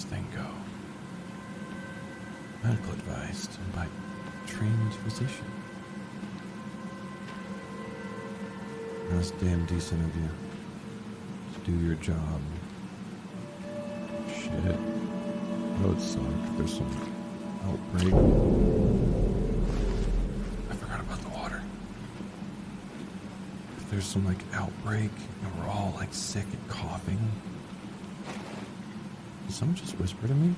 this thing go? Medical advice by trained physician. That's damn decent of you to do your job. Shit. That would suck. There's some outbreak. I forgot about the water. If there's some like outbreak and we're all like sick and coughing. Did someone just whisper to me?